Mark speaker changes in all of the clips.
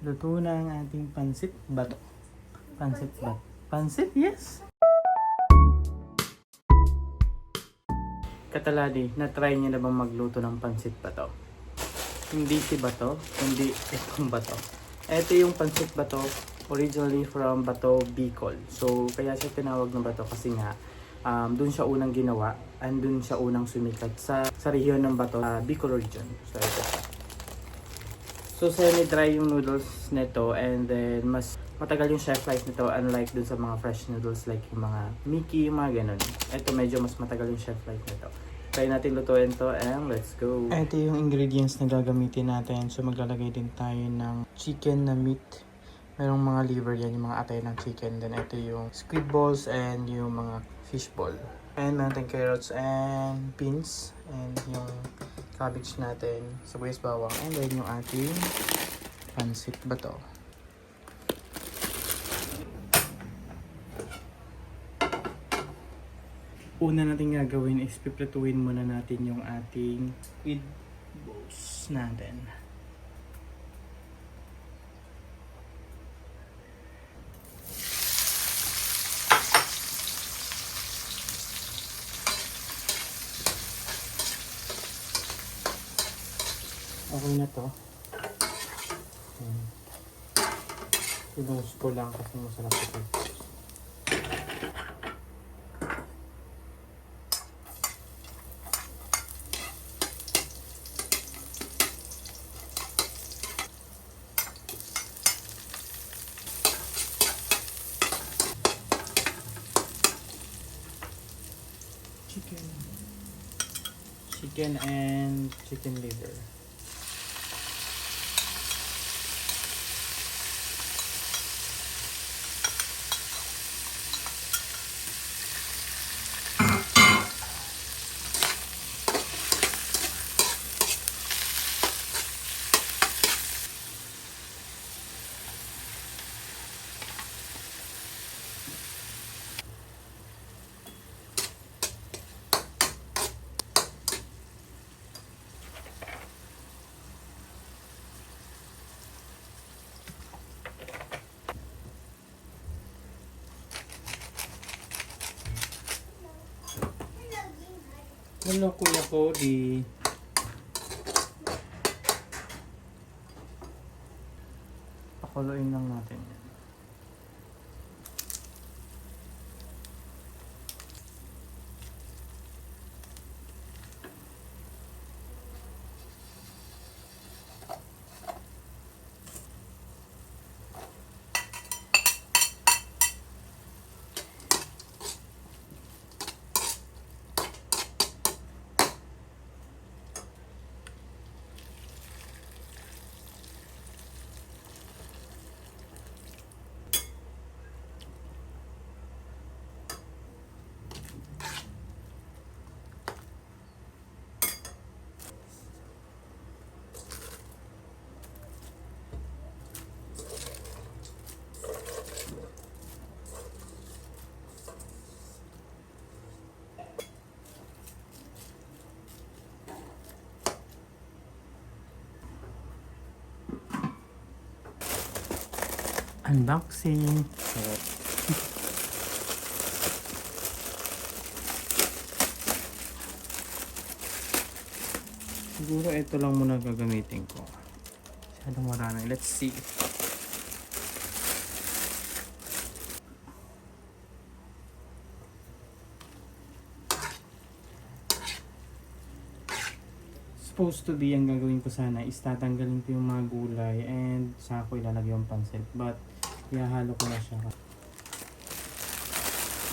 Speaker 1: Luto na ang ating pansit bato. Pansit bato. Pansit, yes! Kataladi, na-try niyo na bang magluto ng pansit bato? Hindi si bato, hindi itong bato. Ito yung pansit bato, originally from Bato, Bicol. So, kaya siya tinawag na bato kasi nga, dun siya unang ginawa and dun siya unang sumikat sa rehiyon ng Bato, Bicol region. So, ito siya. So, semi-dry yung noodles nito and then mas matagal yung chef life nito unlike dun sa mga fresh noodles like yung mga Mickey, yung mga ganun. Ito medyo mas matagal yung chef life nito. Try natin lutuin to and let's go! Ito yung ingredients na gagamitin natin. So, maglalagay din tayo ng chicken na meat. Merong mga liver yan, yung mga atay ng chicken. Then, ito yung squid balls and yung mga fish ball. And meron tayong carrots and beans. And yung cabbage natin, sibuyas bawang. And then yung ating pansit bato. Una natin gagawin is piprituin muna natin yung ating squid balls natin. Okay na to. Pinost ko lang kasi masarap ito. Chicken and chicken liver. Hello Kuya Cody. Pakuluin lang natin yan. Unboxing. Siguro ito lang muna gagamitin ko. Masyadong marami. Let's see. Supposed to be, ang gagawin ko sana is tatanggalin ko yung mga gulay and saka ko ilalagay yung pansit. But, ihahalo ko na siya.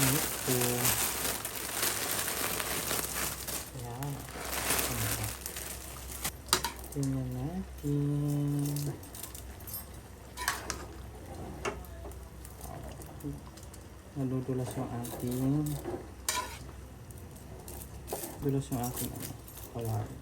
Speaker 1: Ito. Ayan. Tingnan natin. Nadudulas yung ating kawali.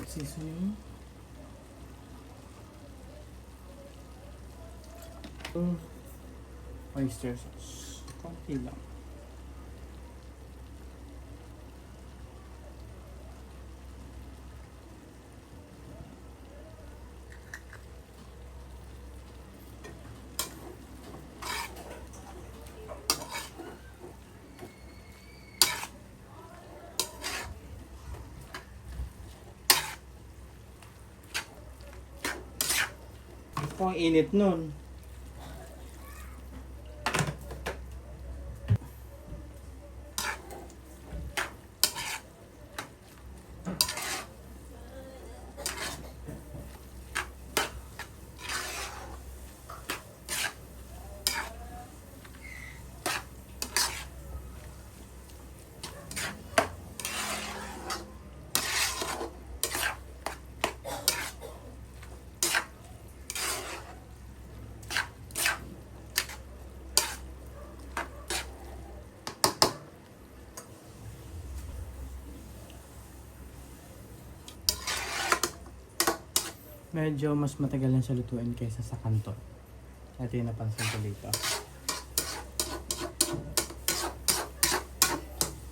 Speaker 1: Seasoning. Yung oyster sauce. Konti lang. Ang init nun. Medyo mas matagal lang siya lutuin kaysa sa kanto. Ito yung napansin ko dito.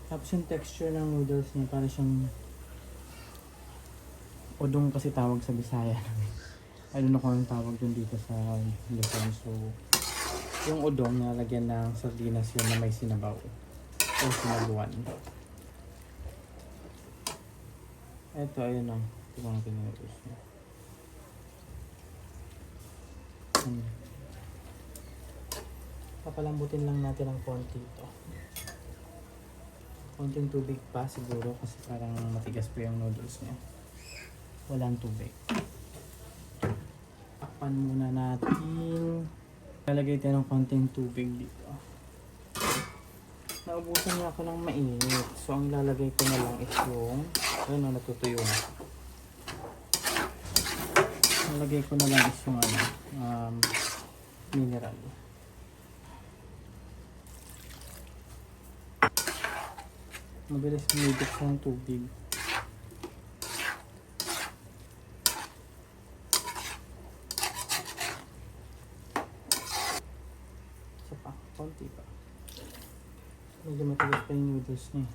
Speaker 1: Tapos yung texture ng noodles niya para siyang udong kasi tawag sa Bisaya. I don't know kung anong tawag dun dito sa Luzon. So, yung udong na lagyan ng sardinas yun na may sinabaw o sinabuan. Ito, ayun o. Ito mga pinag-noodles niya. Papalambutin lang natin ng konti ito. Konting tubig pa siguro kasi parang matigas po yung noodles niya. Walang tubig. Takpan muna natin. Lalagay tayo ng konting tubig dito. Naubusan niya ako ng mainit. So ang lalagay ko na lang is yung ayun o, natutuyo na. Nalagay ko na lang is yung mineral. Mabilis humigop ng tubig. Isa pa, konti pa. Medyo matigas pa yung noodles niya.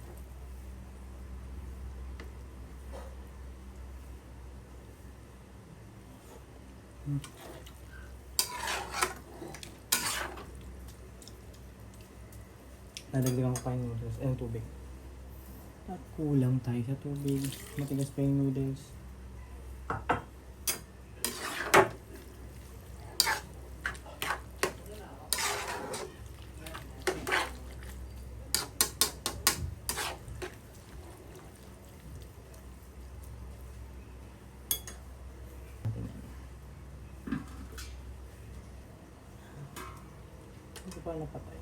Speaker 1: Nadagdagan ko pa yung noodles, yung tubig. At kulang tayo sa tubig. Matigas pa yung noodles. Hindi pa napatay.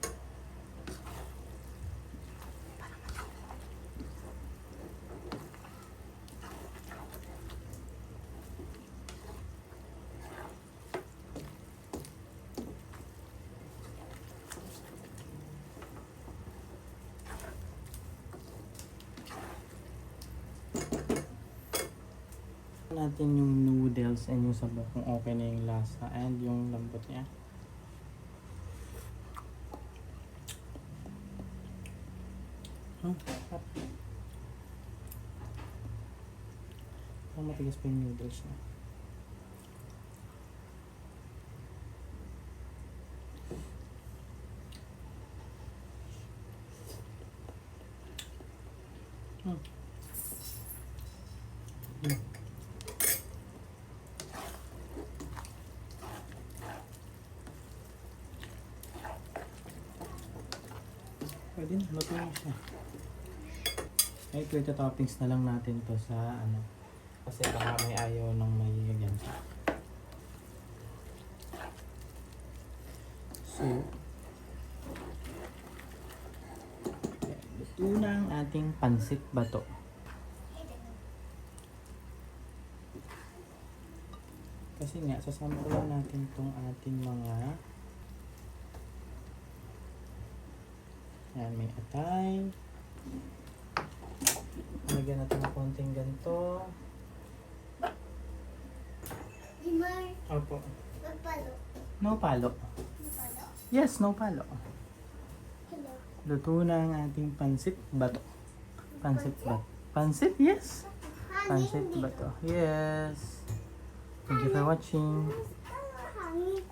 Speaker 1: Natin yung noodles and yung sabaw kung okay na yung lasa and yung lambot niya. Matigas pa yung noodles niya. Pwede na, luto na siya. Ay, ito toppings na lang natin to sa ano. Kasi baka may ayaw ng may ganyan. So, luto na ang ating pansit bato. Kasi nga, sasama ko lang natin itong ating mga yan, may atay. Lagyan natin ng konting ganito.
Speaker 2: Himar.
Speaker 1: Opo.
Speaker 2: Magpalo.
Speaker 1: No palo.
Speaker 2: Magpalo.
Speaker 1: Yes, no palo.
Speaker 2: Hello.
Speaker 1: Luto na ang ating pansit bato. Pansit bato. Pansit? Yes. Pansit bato. Yes. Thank you for watching.
Speaker 2: Hangin.